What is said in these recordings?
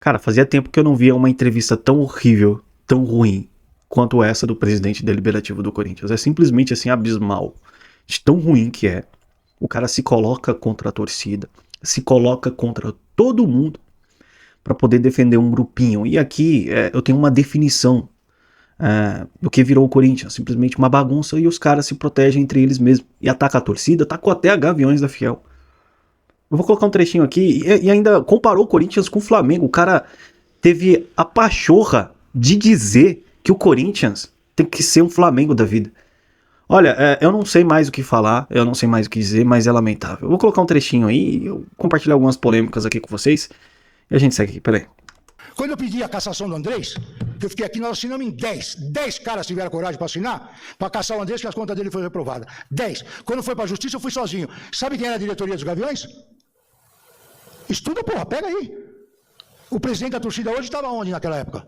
Cara, fazia tempo que eu não via uma entrevista tão horrível, tão ruim, quanto essa do presidente deliberativo do Corinthians. É simplesmente assim abismal. De tão ruim que é. O cara se coloca contra a torcida, se coloca contra todo mundo para poder defender um grupinho. E aqui eu tenho uma definição do que virou o Corinthians. Simplesmente uma bagunça e os caras se protegem entre eles mesmos. E ataca a torcida, atacou até a Gaviões da Fiel. Eu vou colocar um trechinho aqui e ainda comparou o Corinthians com o Flamengo. O cara teve a pachorra de dizer que o Corinthians tem que ser um Flamengo da vida. Olha, eu não sei mais o que falar, eu não sei mais o que dizer, mas é lamentável. Eu vou colocar um trechinho aí, eu compartilhar algumas polêmicas aqui com vocês e a gente segue aqui, peraí. Quando eu pedi a cassação do Andrés, que eu fiquei aqui, nós assinamos em 10. 10 caras tiveram coragem para assinar, para caçar o Andrés, que as contas dele foram reprovadas. 10. Quando foi para a justiça, eu fui sozinho. Sabe quem era a diretoria dos Gaviões? Estuda, porra, pega aí. O presidente da torcida hoje estava onde naquela época?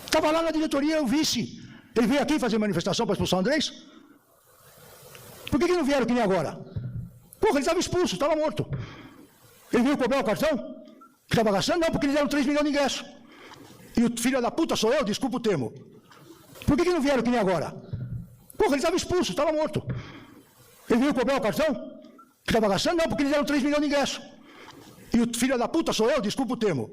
Estava lá na diretoria, o vice. Ele veio aqui fazer manifestação para expulsar o Andrés? Por que não vieram que nem agora? Porra, ele estava expulso, estava morto. Ele veio cobrar o cartão? Que estava gastando? Não, porque eles deram 3 milhões de ingressos. E o filho da puta sou eu, desculpa o termo. Por que não vieram que nem agora? Porra, ele estava expulso, estava morto. Ele veio cobrar o cartão? Que estava gastando? Não, porque eles deram 3 milhões de ingressos. E o filho da puta sou eu, desculpa o termo.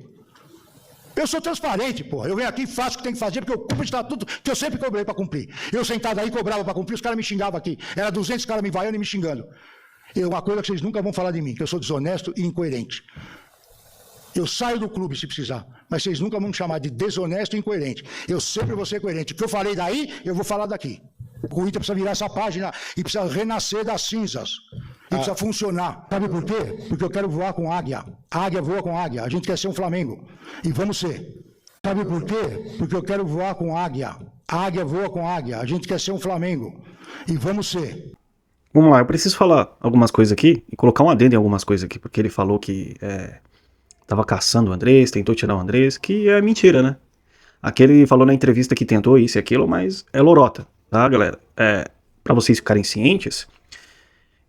Eu sou transparente, porra. Eu venho aqui e faço o que tem que fazer, porque eu cumpro o estatuto que eu sempre cobrei para cumprir. Eu sentado aí, cobrava para cumprir, os caras me xingavam aqui. Era 200 caras me vaiando e me xingando. Uma coisa que vocês nunca vão falar de mim, que eu sou desonesto e incoerente. Eu saio do clube se precisar, mas vocês nunca vão me chamar de desonesto e incoerente. Eu sempre vou ser coerente. O que eu falei daí, eu vou falar daqui. O Inter precisa virar essa página e precisa renascer das cinzas. E precisa funcionar. Sabe por quê? Porque eu quero voar com águia. A águia voa com águia. A gente quer ser um Flamengo. E vamos ser. Sabe por quê? Porque eu quero voar com águia. A águia voa com águia. A gente quer ser um Flamengo. E vamos ser. Vamos lá, eu preciso falar algumas coisas aqui e colocar um adendo em algumas coisas aqui, porque ele falou que tava caçando o Andrés, tentou tirar o Andrés, que é mentira, né? Aquele falou na entrevista que tentou isso e aquilo, mas é lorota, tá, galera? Pra vocês ficarem cientes,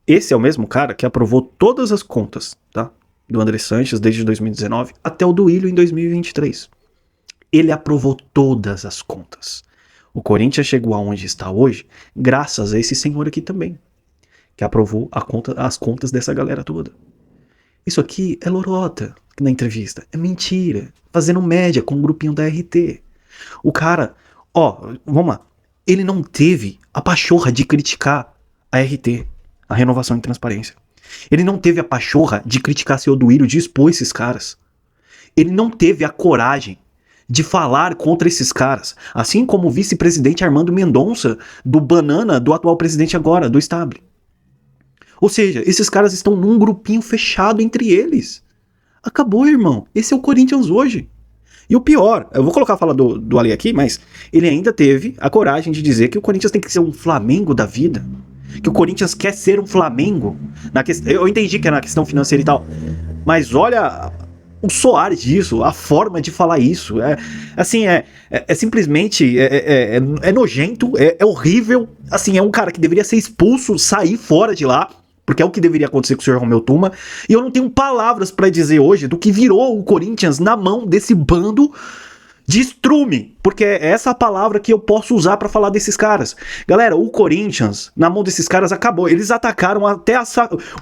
esse é o mesmo cara que aprovou todas as contas, tá? Do André Sanches desde 2019 até o do Ilho em 2023. Ele aprovou todas as contas. O Corinthians chegou aonde está hoje graças a esse senhor aqui também, que aprovou as contas dessa galera toda. Isso aqui é lorota na entrevista, é mentira, fazendo média com o grupinho da RT. O cara, vamos lá, ele não teve a pachorra de criticar a RT, a renovação e transparência. Ele não teve a pachorra de criticar seu Duílio, de expor esses caras. Ele não teve a coragem de falar contra esses caras, assim como o vice-presidente Armando Mendonça, do Banana, do atual presidente agora, do Stable. Ou seja, esses caras estão num grupinho fechado entre eles. Acabou, irmão. Esse é o Corinthians hoje. E o pior, eu vou colocar a fala do Ale aqui, mas ele ainda teve a coragem de dizer que o Corinthians tem que ser um Flamengo da vida. Que o Corinthians quer ser um Flamengo. Eu entendi que é na questão financeira e tal. Mas olha o soar disso, a forma de falar isso. É simplesmente nojento, é horrível. Assim, é um cara que deveria ser expulso, sair fora de lá. Porque é o que deveria acontecer com o senhor Romeu Tuma. E eu não tenho palavras pra dizer hoje do que virou o Corinthians na mão desse bando de estrume. Porque é essa palavra que eu posso usar pra falar desses caras. Galera, o Corinthians, na mão desses caras, acabou. Eles atacaram até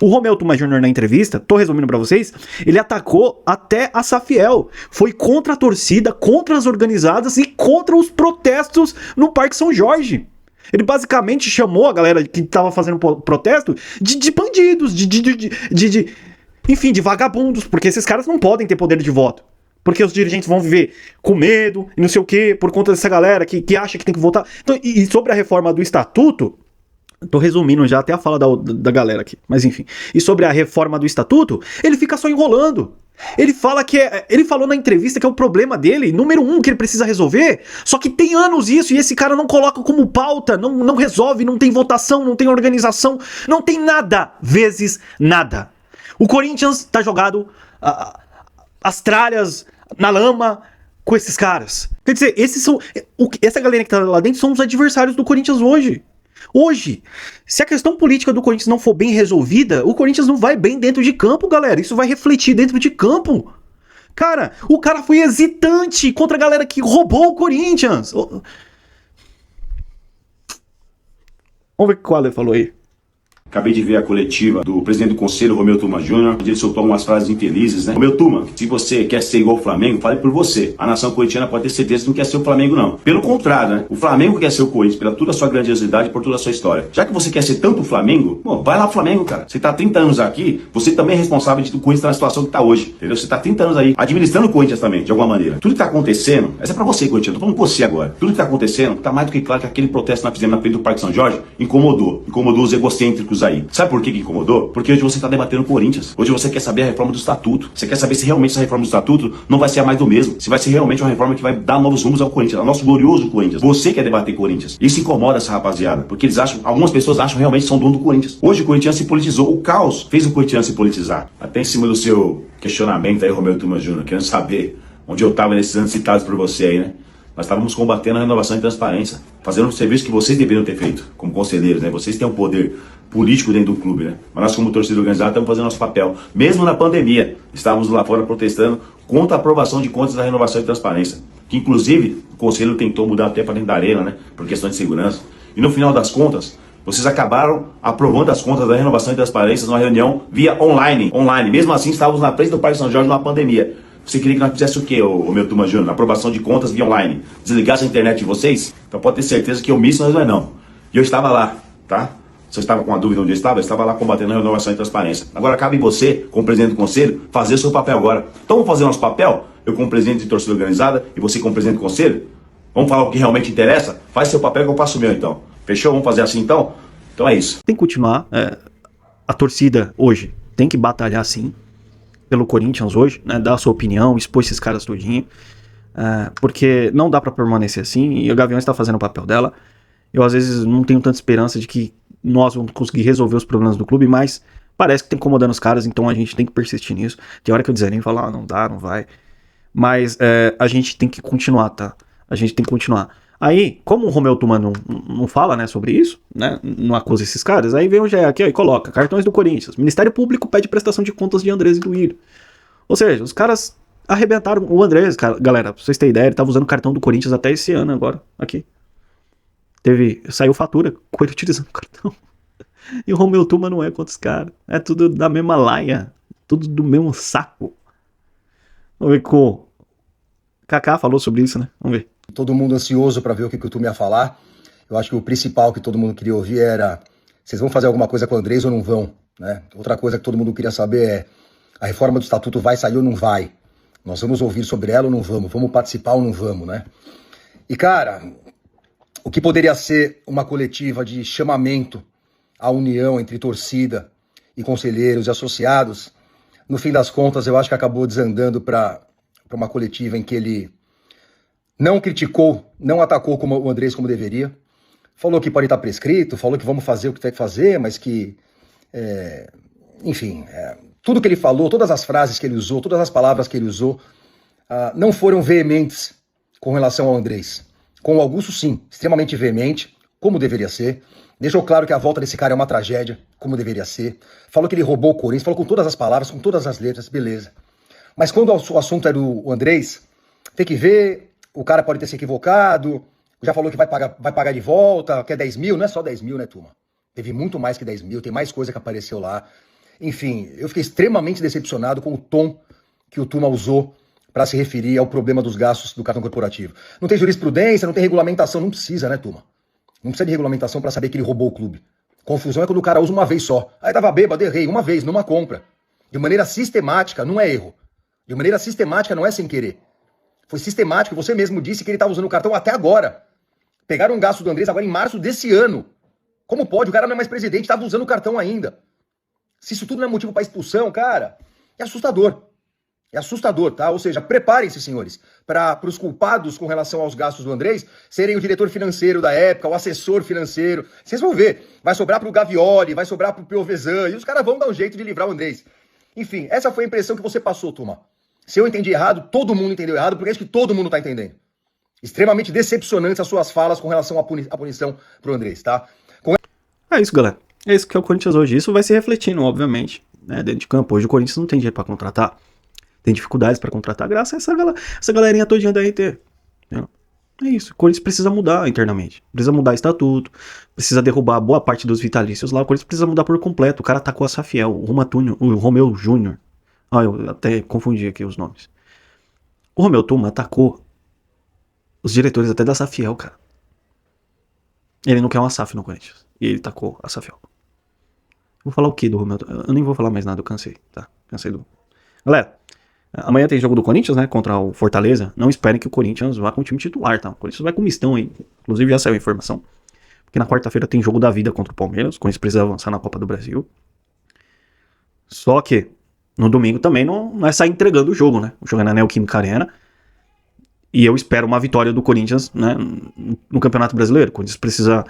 o Romeu Tuma Júnior na entrevista, tô resumindo pra vocês, ele atacou até a Safiel. Foi contra a torcida, contra as organizadas e contra os protestos no Parque São Jorge. Ele basicamente chamou a galera que tava fazendo protesto de bandidos, enfim, de vagabundos, porque esses caras não podem ter poder de voto. Porque os dirigentes vão viver com medo e não sei o quê, por conta dessa galera que acha que tem que votar. Então, e sobre a reforma do estatuto, tô resumindo já até a fala da galera aqui, mas enfim. E sobre a reforma do estatuto, ele fica só enrolando. Ele fala ele falou na entrevista que é o problema dele, número 1, que ele precisa resolver. Só que tem anos isso e esse cara não coloca como pauta, não resolve, não tem votação, não tem organização, não tem nada, vezes nada. O Corinthians tá jogado as tralhas na lama com esses caras. Quer dizer, essa galera que tá lá dentro são os adversários do Corinthians hoje. Hoje, se a questão política do Corinthians não for bem resolvida, o Corinthians não vai bem dentro de campo, galera. Isso vai refletir dentro de campo. Cara, o cara foi hesitante contra a galera que roubou o Corinthians. Vamos ver o que o Quadler falou aí. Acabei de ver a coletiva do presidente do conselho, Romeu Tuma Júnior, onde ele soltou umas frases infelizes, né? Romeu Tuma, se você quer ser igual ao Flamengo, fale por você. A nação corintiana pode ter certeza que não quer ser o Flamengo, não. Pelo contrário, né? O Flamengo quer ser o Corinthians, pela toda a sua grandiosidade, por toda a sua história. Já que você quer ser tanto o Flamengo, bom, vai lá pro Flamengo, cara. Você tá há 30 anos aqui, você também é responsável de o Corinthians estar na situação que tá hoje, entendeu? Você tá há 30 anos aí, administrando o Corinthians também, de alguma maneira. Tudo que tá acontecendo, essa é pra você, Corinthians, tô falando com você agora. Tudo que tá acontecendo, tá mais do que claro que aquele protesto que nós fizemos na frente do Parque São Jorge incomodou os egocêntricos aí. Sabe por que incomodou? Porque hoje você está debatendo o Corinthians. Hoje você quer saber a reforma do estatuto. Você quer saber se realmente essa reforma do estatuto não vai ser a mais do mesmo. Se vai ser realmente uma reforma que vai dar novos rumos ao Corinthians, ao nosso glorioso Corinthians. Você quer debater Corinthians. Isso incomoda essa rapaziada. Porque eles acham, algumas pessoas acham realmente que são dono do Corinthians. Hoje o Corinthians se politizou. O caos fez o Corinthians se politizar. Até em cima do seu questionamento aí, Romeu Tuma Júnior, querendo saber onde eu estava nesses anos citados por você aí, né? Nós estávamos combatendo a renovação e transparência, fazendo um serviço que vocês deveriam ter feito, como conselheiros, né? Vocês têm um poder político dentro do clube, né? Mas nós, como torcida organizada, estamos fazendo nosso papel. Mesmo na pandemia, estávamos lá fora protestando contra a aprovação de contas da renovação e transparência, que inclusive o conselho tentou mudar até para dentro da arena, né? Por questão de segurança. E no final das contas, vocês acabaram aprovando as contas da renovação e transparência numa reunião via online. Mesmo assim, estávamos na frente do Parque São Jorge numa pandemia. Você queria que nós fizesse o quê, o meu Tuma Júnior? Na aprovação de contas via online. Desligasse a internet de vocês? Então pode ter certeza que eu misso, mas não é não. E eu estava lá, tá? Se eu estava com uma dúvida onde eu estava lá combatendo a renovação e transparência. Agora cabe você, como presidente do conselho, fazer o seu papel agora. Então vamos fazer o nosso papel? Eu como presidente de torcida organizada e você como presidente do conselho? Vamos falar o que realmente interessa? Faz seu papel que eu faço o meu então. Fechou? Vamos fazer assim então? Então é isso. Tem que continuar. A torcida hoje tem que batalhar sim pelo Corinthians hoje, né, dar a sua opinião, expor esses caras tudinho, porque não dá pra permanecer assim, e a Gaviões está fazendo o papel dela. Eu às vezes não tenho tanta esperança de que nós vamos conseguir resolver os problemas do clube, mas parece que tá incomodando os caras, então a gente tem que persistir nisso. Tem hora que eu desanimo e falo, não dá, não vai, mas a gente tem que continuar, tá? A gente tem que continuar. Aí, como o Romeu Tuma não fala, né, sobre isso, né, não acusa esses caras, aí vem o GE aqui ó, e coloca, cartões do Corinthians, Ministério Público pede prestação de contas de Andrés e do Írio. Ou seja, os caras arrebentaram o Andrés, cara, galera, pra vocês terem ideia, ele tava usando o cartão do Corinthians até esse ano agora, aqui. Saiu fatura com ele utilizando o cartão. E o Romeu Tuma não é contra os caras, é tudo da mesma laia, tudo do mesmo saco. Vamos ver que o Kaká falou sobre isso, né, vamos ver. Todo mundo ansioso para ver o que o Tuma ia falar. Eu acho que o principal que todo mundo queria ouvir era: vocês vão fazer alguma coisa com o Andrés ou não vão? Né? Outra coisa que todo mundo queria saber é: a reforma do estatuto vai sair ou não vai? Nós vamos ouvir sobre ela ou não vamos? Vamos participar ou não vamos, né? E cara, o que poderia ser uma coletiva de chamamento à união entre torcida e conselheiros e associados, no fim das contas eu acho que acabou desandando para uma coletiva em que ele não criticou, não atacou o Andrés como deveria. Falou que pode estar prescrito, falou que vamos fazer o que tem que fazer, mas que, tudo que ele falou, todas as frases que ele usou, todas as palavras que ele usou, não foram veementes com relação ao Andrés. Com o Augusto, sim, extremamente veemente, como deveria ser. Deixou claro que a volta desse cara é uma tragédia, como deveria ser. Falou que ele roubou o Corinthians, falou com todas as palavras, com todas as letras, beleza. Mas quando o assunto é do Andrés, tem que ver... O cara pode ter se equivocado, já falou que vai pagar de volta, que é 10 mil, não é só 10 mil, né, turma? Teve muito mais que 10 mil, tem mais coisa que apareceu lá. Enfim, eu fiquei extremamente decepcionado com o tom que o Tuma usou para se referir ao problema dos gastos do cartão corporativo. Não tem jurisprudência, não tem regulamentação, não precisa, né, turma? Não precisa de regulamentação para saber que ele roubou o clube. Confusão é quando o cara usa uma vez só. Aí tava bêbado, errei, uma vez, numa compra. De maneira sistemática, não é erro. De maneira sistemática, não é sem querer. Foi sistemático, você mesmo disse que ele estava usando o cartão até agora. Pegaram um gasto do Andrés agora em março desse ano. Como pode? O cara não é mais presidente, estava usando o cartão ainda. Se isso tudo não é motivo para expulsão, cara, é assustador. É assustador, tá? Ou seja, preparem-se, senhores, para os culpados com relação aos gastos do Andrés serem o diretor financeiro da época, o assessor financeiro. Vocês vão ver, vai sobrar para o Gavioli, vai sobrar para o Piovesan, e os caras vão dar um jeito de livrar o Andrés. Enfim, essa foi a impressão que você passou, turma. Se eu entendi errado, todo mundo entendeu errado, porque é isso que todo mundo tá entendendo. Extremamente decepcionantes as suas falas com relação à punição pro Andrés, tá? É isso, galera. É isso que é o Corinthians hoje. Isso vai se refletindo, obviamente, né, dentro de campo. Hoje o Corinthians não tem dinheiro pra contratar. tem dificuldades para contratar graças a essa galerinha todinha da RT. Entendeu? É isso. O Corinthians precisa mudar internamente. Precisa mudar estatuto. Precisa derrubar boa parte dos vitalícios lá. O Corinthians precisa mudar por completo. O cara atacou a Safiel, o Romeu Júnior. Ah, eu até confundi aqui os nomes. O Romeu Tuma atacou os diretores até da Safiel, cara. Ele não quer uma SAF no Corinthians. E ele tacou a Safiel. Vou falar o que do Romeu? Eu nem vou falar mais nada, eu cansei, tá? Cansei do... Galera, amanhã tem jogo do Corinthians, né? Contra o Fortaleza. Não esperem que o Corinthians vá com o time titular, tá? O Corinthians vai com mistão aí. Inclusive já saiu a informação. Porque na quarta-feira tem jogo da vida contra o Palmeiras. O Corinthians precisa avançar na Copa do Brasil. Só que no domingo também não é sair entregando o jogo, né? O jogo é na Neoquímica Arena. E eu espero uma vitória do Corinthians, né, no Campeonato Brasileiro. O Corinthians precisa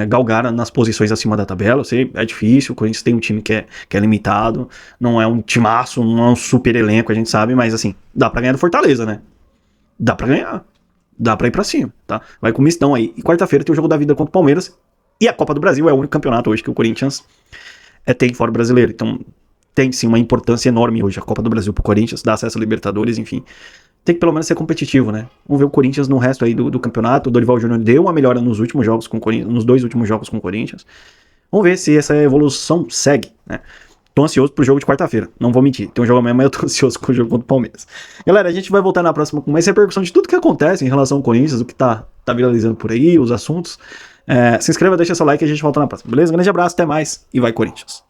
galgar nas posições acima da tabela. Eu sei, é difícil. O Corinthians tem um time que é limitado. Não é um timaço, não é um super elenco, a gente sabe. Mas assim, dá pra ganhar do Fortaleza, né? Dá pra ganhar. Dá pra ir pra cima, tá? Vai com mistão aí. E quarta-feira tem o jogo da vida contra o Palmeiras. E a Copa do Brasil é o único campeonato hoje que o Corinthians tem fora o brasileiro. Então tem sim uma importância enorme hoje a Copa do Brasil pro Corinthians. Dá acesso a Libertadores, enfim. Tem que pelo menos ser competitivo, né? Vamos ver o Corinthians no resto aí do campeonato. O Dorival Júnior deu uma melhora nos últimos jogos com o Corinthians, nos 2 últimos jogos com o Corinthians. Vamos ver se essa evolução segue, né? Tô ansioso pro jogo de quarta-feira, não vou mentir. Tem um jogo amanhã, mas eu tô ansioso com o jogo contra o Palmeiras. Galera, a gente vai voltar na próxima com mais repercussão de tudo que acontece em relação ao Corinthians, o que tá viralizando por aí, os assuntos. Se inscreva, deixa seu like e a gente volta na próxima, beleza? Grande abraço, até mais e vai Corinthians!